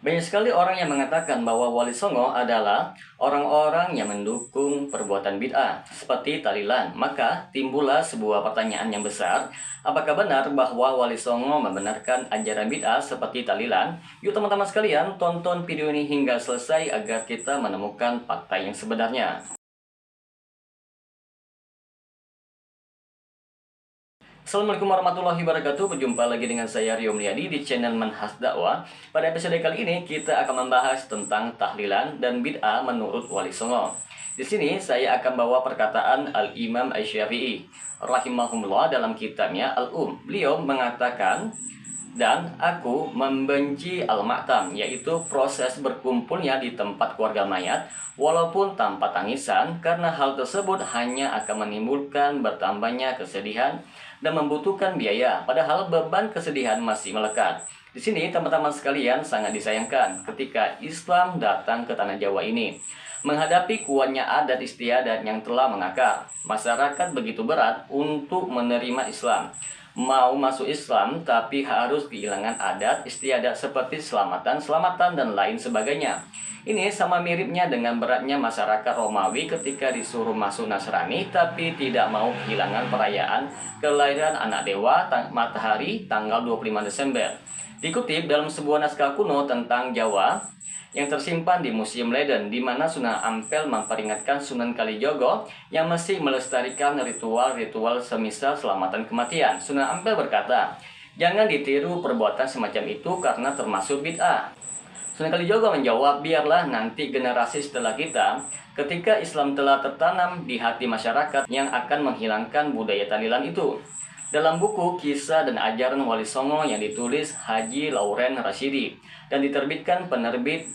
Banyak sekali orang yang mengatakan bahwa Wali Songo adalah orang-orang yang mendukung perbuatan bid'ah, seperti tahlilan. Maka timbullah sebuah pertanyaan yang besar, apakah benar bahwa Wali Songo membenarkan ajaran bid'ah seperti tahlilan? Yuk teman-teman sekalian, tonton video ini hingga selesai agar kita menemukan fakta yang sebenarnya. Assalamualaikum warahmatullahi wabarakatuh. Berjumpa lagi dengan saya Rio Mulyadi di channel Manhaj Dakwah. Pada episode kali ini kita akan membahas tentang tahlilan dan bid'ah menurut Wali Songo. Di sini saya akan bawa perkataan Al-Imam Asy-Syafi'i rahimahullah dalam kitabnya Al-Um. Beliau mengatakan, dan aku membenci al-ma'tam, yaitu proses berkumpulnya di tempat keluarga mayat walaupun tanpa tangisan, karena hal tersebut hanya akan menimbulkan bertambahnya kesedihan dan membutuhkan biaya, padahal beban kesedihan masih melekat. Di sini teman-teman sekalian, sangat disayangkan ketika Islam datang ke tanah Jawa ini. Menghadapi kuatnya adat istiadat yang telah mengakar, masyarakat begitu berat untuk menerima Islam. Mau masuk Islam tapi harus kehilangan adat istiadat seperti selamatan dan lain sebagainya. Ini sama miripnya dengan beratnya masyarakat Romawi ketika disuruh masuk Nasrani tapi tidak mau kehilangan perayaan kelahiran anak dewa matahari tanggal 25 Desember. Dikutip dalam sebuah naskah kuno tentang Jawa yang tersimpan di Museum Leiden, di mana Sunan Ampel memperingatkan Sunan Kalijogo yang masih melestarikan ritual-ritual semisal selamatan kematian. Sunan Ampel berkata, jangan ditiru perbuatan semacam itu karena termasuk bid'ah. Sunan Kalijogo menjawab, biarlah nanti generasi setelah kita, ketika Islam telah tertanam di hati masyarakat, yang akan menghilangkan budaya tahlilan itu. Dalam buku Kisah dan Ajaran Wali Songo yang ditulis Haji Lauren Rasyidi dan diterbitkan penerbit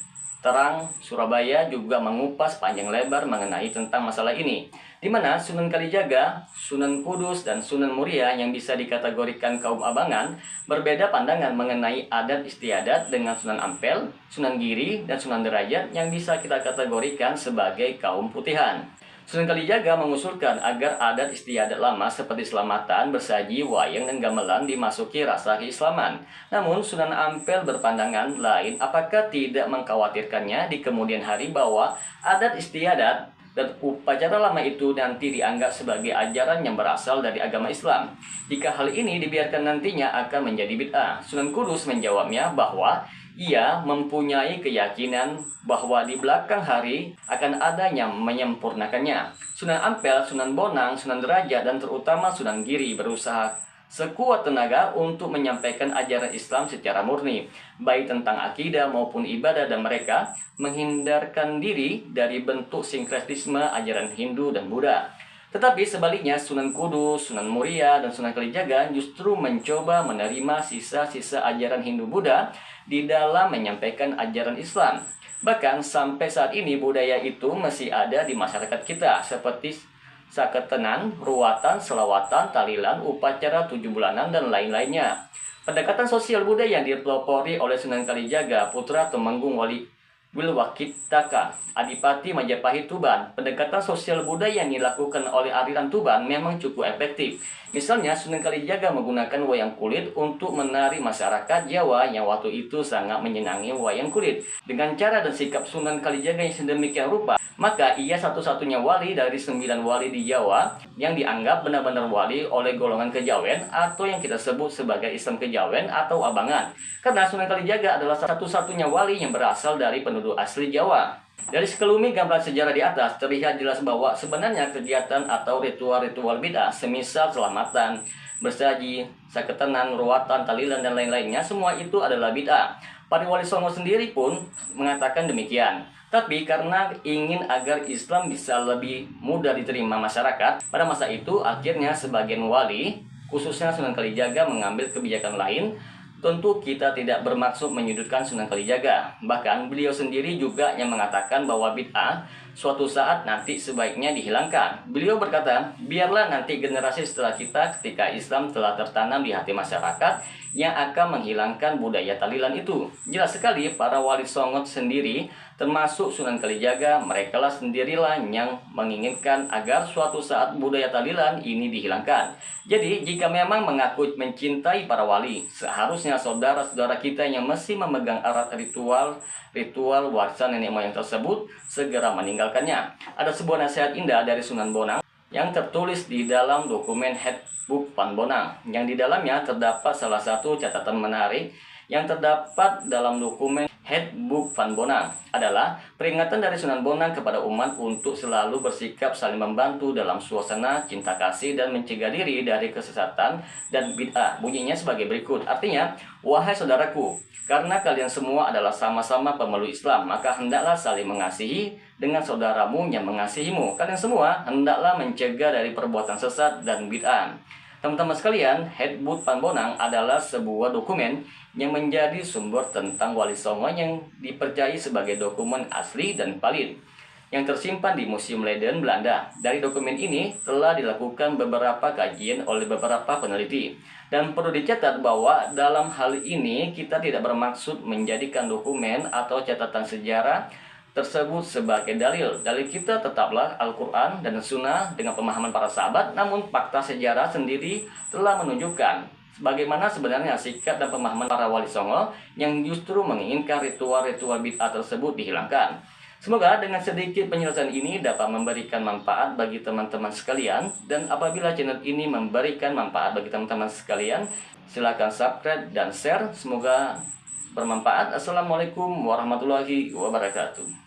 Terang Surabaya juga mengupas panjang lebar mengenai tentang masalah ini, di mana Sunan Kalijaga, Sunan Kudus, dan Sunan Muria yang bisa dikategorikan kaum abangan berbeda pandangan mengenai adat istiadat dengan Sunan Ampel, Sunan Giri, dan Sunan Derajat yang bisa kita kategorikan sebagai kaum putihan. Sunan Kalijaga mengusulkan agar adat istiadat lama seperti selamatan, bersaji, wayang, dan gamelan dimasuki rasa keislaman. Namun Sunan Ampel berpandangan lain, apakah tidak mengkhawatirkannya di kemudian hari bahwa adat istiadat dan upacara lama itu nanti dianggap sebagai ajaran yang berasal dari agama Islam. Jika hal ini dibiarkan nantinya akan menjadi bid'ah. Sunan Kudus menjawabnya bahwa ia mempunyai keyakinan bahwa di belakang hari akan ada yang menyempurnakannya. Sunan Ampel, Sunan Bonang, Sunan Derajat, dan terutama Sunan Giri berusaha sekuat tenaga untuk menyampaikan ajaran Islam secara murni, baik tentang akidah maupun ibadah, dan mereka menghindarkan diri dari bentuk sinkretisme ajaran Hindu dan Buddha. Tetapi sebaliknya Sunan Kudus, Sunan Muria, dan Sunan Kalijaga justru mencoba menerima sisa-sisa ajaran Hindu-Buddha di dalam menyampaikan ajaran Islam. Bahkan sampai saat ini budaya itu masih ada di masyarakat kita, seperti saketenan, ruatan, selawatan, tahlilan, upacara 7 bulanan, dan lain-lainnya. Pendekatan sosial budaya yang dipelopori oleh Sunan Kalijaga, putra Temenggung Wali Wilwakitaka, Adipati Majapahit Tuban. Pendekatan sosial budaya yang dilakukan oleh aliran Tuban memang cukup efektif. Misalnya Sunan Kalijaga menggunakan wayang kulit untuk menari masyarakat Jawa yang waktu itu sangat menyenangi wayang kulit. Dengan cara dan sikap Sunan Kalijaga yang sedemikian rupa, maka ia satu-satunya wali dari 9 wali di Jawa yang dianggap benar-benar wali oleh golongan kejawen atau yang kita sebut sebagai Islam kejawen atau abangan. Karena Sunan Kalijaga adalah satu-satunya wali yang berasal dari penduduk asli Jawa. Dari sekelumit gambaran sejarah di atas terlihat jelas bahwa sebenarnya kegiatan atau ritual-ritual bid'ah semisal selamatan, bersaji, saketenan, ruatan, tahlilan, dan lain-lainnya, semua itu adalah bid'ah. Para Wali Songo sendiri pun mengatakan demikian. Tapi karena ingin agar Islam bisa lebih mudah diterima masyarakat, pada masa itu akhirnya sebagian wali, khususnya Sunan Kalijaga, mengambil kebijakan lain. Tentu kita tidak bermaksud menyudutkan Sunan Kalijaga. Bahkan beliau sendiri juga yang mengatakan bahwa bid'ah suatu saat nanti sebaiknya dihilangkan. Beliau berkata, biarlah nanti generasi setelah kita, ketika Islam telah tertanam di hati masyarakat, yang akan menghilangkan budaya tahlilan itu. Jelas sekali para wali songo sendiri, termasuk Sunan Kalijaga, merekalah sendirilah yang menginginkan agar suatu saat budaya tahlilan ini dihilangkan. Jadi jika memang mengaku mencintai para wali, seharusnya saudara-saudara kita yang masih memegang erat ritual warisan nenek moyang tersebut segera meninggalkannya. Ada sebuah nasihat indah dari Sunan Bonang yang tertulis di dalam dokumen Handbook Van Bonang, yang di dalamnya terdapat salah satu catatan menarik yang terdapat dalam dokumen Handbook Van Bonang adalah peringatan dari Sunan Bonang kepada umat untuk selalu bersikap saling membantu dalam suasana cinta kasih dan mencegah diri dari kesesatan dan bid'ah. Bunyinya sebagai berikut. Artinya, wahai saudaraku, karena kalian semua adalah sama-sama pemeluk Islam, maka hendaklah saling mengasihi dengan saudaramu yang mengasihimu. Kalian semua hendaklah mencegah dari perbuatan sesat dan bid'ah. Teman-teman sekalian, Handbook Van Bonang adalah sebuah dokumen yang menjadi sumber tentang Wali Songo yang dipercayai sebagai dokumen asli dan valid, yang tersimpan di Museum Leiden, Belanda. Dari dokumen ini telah dilakukan beberapa kajian oleh beberapa peneliti. Dan perlu dicatat bahwa dalam hal ini kita tidak bermaksud menjadikan dokumen atau catatan sejarah tersebut sebagai dalil. Dalil kita tetaplah Al-Quran dan Sunnah dengan pemahaman para sahabat, namun fakta sejarah sendiri telah menunjukkan bagaimana sebenarnya sikap dan pemahaman para wali songo yang justru menginginkan ritual-ritual bid'ah tersebut dihilangkan. Semoga dengan sedikit penjelasan ini dapat memberikan manfaat bagi teman-teman sekalian, dan apabila channel ini memberikan manfaat bagi teman-teman sekalian, silakan subscribe dan share. Semoga bermanfaat. Assalamualaikum warahmatullahi wabarakatuh.